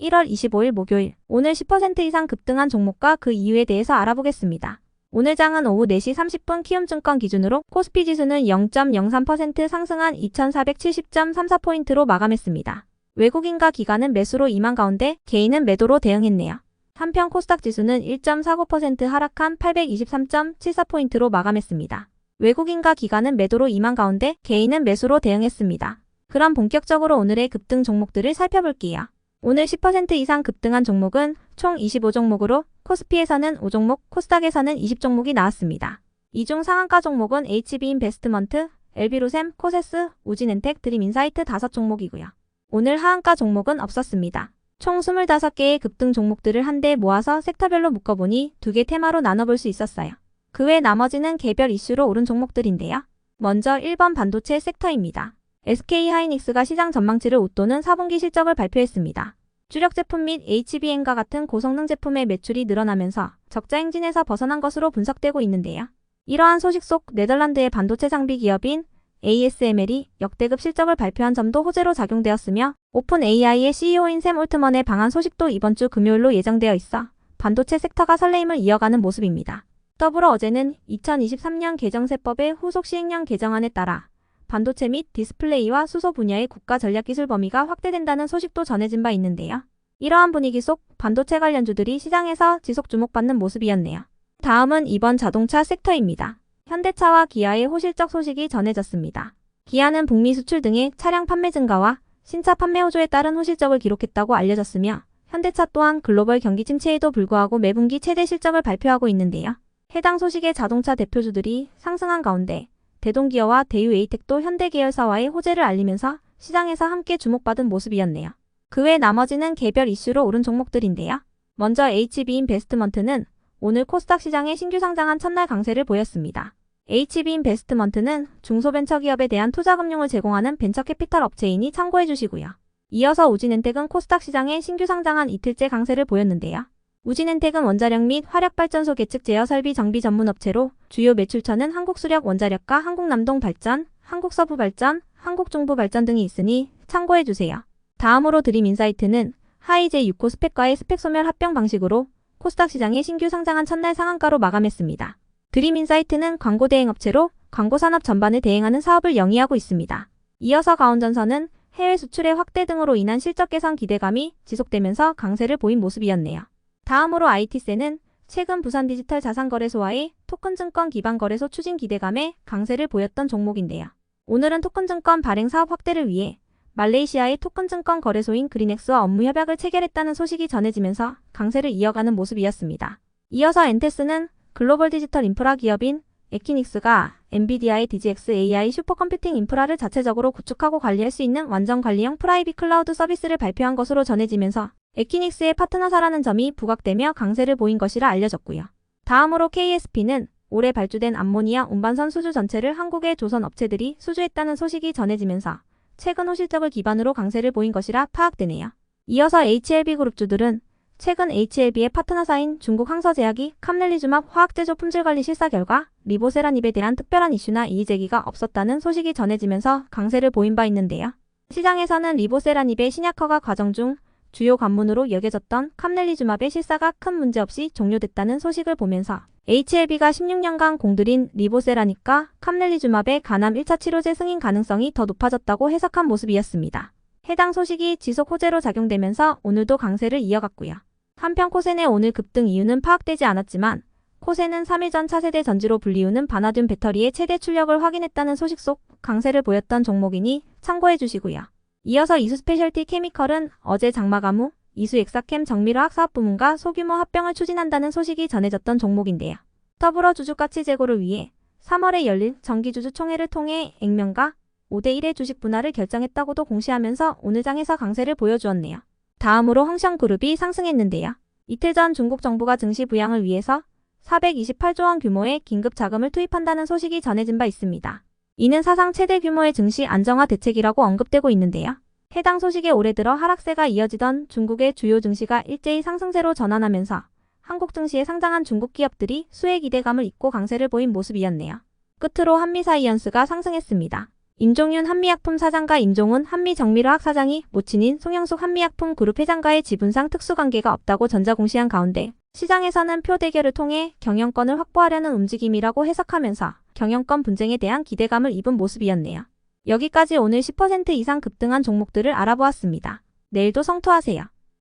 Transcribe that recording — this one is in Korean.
1월 25일 목요일, 오늘 10% 이상 급등한 종목과 그 이유에 대해서 알아보겠습니다. 오늘 장은 오후 4시 30분 키움증권 기준으로 코스피 지수는 0.03% 상승한 2470.34포인트로 마감했습니다. 외국인과 기관은 매수로 임한 가운데 개인은 매도로 대응했네요. 한편 코스닥 지수는 1.49% 하락한 823.74포인트로 마감했습니다. 외국인과 기관은 매도로 임한 가운데 개인은 매수로 대응했습니다. 그럼 본격적으로 오늘의 급등 종목들을 살펴볼게요. 오늘 10% 이상 급등한 종목은 총 25종목으로 코스피에서는 5종목, 코스닥에서는 20종목이 나왔습니다. 이 중 상한가 종목은 HB인베스트먼트, LB로셈, 코세스, 우진엔텍, 드림인사이트 5종목이고요. 오늘 하한가 종목은 없었습니다. 총 25개의 급등 종목들을 한데 모아서 섹터별로 묶어보니 2개 테마로 나눠볼 수 있었어요. 그 외 나머지는 개별 이슈로 오른 종목들인데요. 먼저 1번 반도체 섹터입니다. SK하이닉스가 시장 전망치를 웃도는 4분기 실적을 발표했습니다. 주력 제품 및 HBM과 같은 고성능 제품의 매출이 늘어나면서 적자 행진에서 벗어난 것으로 분석되고 있는데요. 이러한 소식 속 네덜란드의 반도체 장비 기업인 ASML이 역대급 실적을 발표한 점도 호재로 작용되었으며 오픈 AI의 CEO인 샘 올트먼의 방한 소식도 이번 주 금요일로 예정되어 있어 반도체 섹터가 설레임을 이어가는 모습입니다. 더불어 어제는 2023년 개정세법의 후속 시행령 개정안에 따라 반도체 및 디스플레이와 수소 분야의 국가 전략기술 범위가 확대된다는 소식도 전해진 바 있는데요. 이러한 분위기 속 반도체 관련주들이 시장에서 지속 주목받는 모습이었네요. 다음은 이번 자동차 섹터입니다. 현대차와 기아의 호실적 소식이 전해졌습니다. 기아는 북미 수출 등의 차량 판매 증가와 신차 판매 호조에 따른 호실적을 기록했다고 알려졌으며 현대차 또한 글로벌 경기 침체에도 불구하고 매분기 최대 실적을 발표하고 있는데요. 해당 소식에 자동차 대표주들이 상승한 가운데 대동기어와 대유에이텍도 현대 계열사와의 호재를 알리면서 시장에서 함께 주목받은 모습이었네요. 그 외 나머지는 개별 이슈로 오른 종목들인데요. 먼저 HB인베스트먼트는 오늘 코스닥 시장에 신규 상장한 첫날 강세를 보였습니다. HB인베스트먼트는 중소벤처기업에 대한 투자금융을 제공하는 벤처캐피탈 업체이니 참고해주시고요. 이어서 우진엔텍은 코스닥 시장에 신규 상장한 이틀째 강세를 보였는데요. 우진엔텍은 원자력 및 화력발전소 계측 제어 설비 정비 전문 업체로 주요 매출처는 한국수력 원자력과 한국남동발전, 한국서부발전, 한국중부발전 등이 있으니 참고해주세요. 다음으로 드림인사이트는 하이제 6호 스펙과의 스펙 소멸 합병 방식으로 코스닥 시장에 신규 상장한 첫날 상한가로 마감했습니다. 드림인사이트는 광고 대행 업체로 광고 산업 전반을 대행하는 사업을 영위하고 있습니다. 이어서 가온전선은 해외 수출의 확대 등으로 인한 실적 개선 기대감이 지속되면서 강세를 보인 모습이었네요. 다음으로 IT세는 최근 부산 디지털 자산거래소와의 토큰증권 기반거래소 추진 기대감에 강세를 보였던 종목인데요. 오늘은 토큰증권 발행 사업 확대를 위해 말레이시아의 토큰증권 거래소인 그린엑스와 업무 협약을 체결했다는 소식이 전해지면서 강세를 이어가는 모습이었습니다. 이어서 엔테스는 글로벌 디지털 인프라 기업인 에키닉스가 엔비디아의 DGX AI 슈퍼컴퓨팅 인프라를 자체적으로 구축하고 관리할 수 있는 완전 관리형 프라이빗 클라우드 서비스를 발표한 것으로 전해지면서 에키닉스의 파트너사라는 점이 부각되며 강세를 보인 것이라 알려졌고요. 다음으로 KSP는 올해 발주된 암모니아 운반선 수주 전체를 한국의 조선 업체들이 수주했다는 소식이 전해지면서 최근 호실적을 기반으로 강세를 보인 것이라 파악되네요. 이어서 HLB그룹주들은 최근 HLB의 파트너사인 중국 항서제약이 캄렐리주맙 화학제조 품질관리 실사 결과 리보세라닙에 대한 특별한 이슈나 이의제기가 없었다는 소식이 전해지면서 강세를 보인 바 있는데요. 시장에서는 리보세라닙의 신약허가 과정 중 주요 관문으로 여겨졌던 캄렐리주맙의 실사가 큰 문제 없이 종료됐다는 소식을 보면서 HLB가 16년간 공들인 리보세라닙과 캄렐리주맙의 간암 1차 치료제 승인 가능성이 더 높아졌다고 해석한 모습이었습니다. 해당 소식이 지속 호재로 작용되면서 오늘도 강세를 이어갔고요. 한편 코센의 오늘 급등 이유는 파악되지 않았지만 코센은 3일 전 차세대 전지로 불리우는 바나듐 배터리의 최대 출력을 확인했다는 소식 속 강세를 보였던 종목이니 참고해주시고요. 이어서 이수스페셜티 케미컬은 어제 장마가무, 이수엑사캠 정밀화학 사업부문과 소규모 합병을 추진한다는 소식이 전해졌던 종목인데요. 더불어 주주가치 제고를 위해 3월에 열릴 정기주주총회를 통해 액면가 5대1의 주식 분할을 결정했다고도 공시하면서 오늘 장에서 강세를 보여주었네요. 다음으로 흥션그룹이 상승했는데요. 이틀 전 중국 정부가 증시 부양을 위해서 428조 원 규모의 긴급 자금을 투입한다는 소식이 전해진 바 있습니다. 이는 사상 최대 규모의 증시 안정화 대책이라고 언급되고 있는데요. 해당 소식에 올해 들어 하락세가 이어지던 중국의 주요 증시가 일제히 상승세로 전환하면서 한국 증시에 상장한 중국 기업들이 수혜 기대감을 잊고 강세를 보인 모습이었네요. 끝으로 한미사이언스가 상승했습니다. 임종윤 한미약품 사장과 임종훈 한미정밀화학 사장이 모친인 송영숙 한미약품 그룹 회장과의 지분상 특수관계가 없다고 전자공시한 가운데 시장에서는 표 대결을 통해 경영권을 확보하려는 움직임이라고 해석하면서 경영권 분쟁에 대한 기대감을 입은 모습이었네요. 여기까지 오늘 10% 이상 급등한 종목들을 알아보았습니다. 내일도 성투하세요.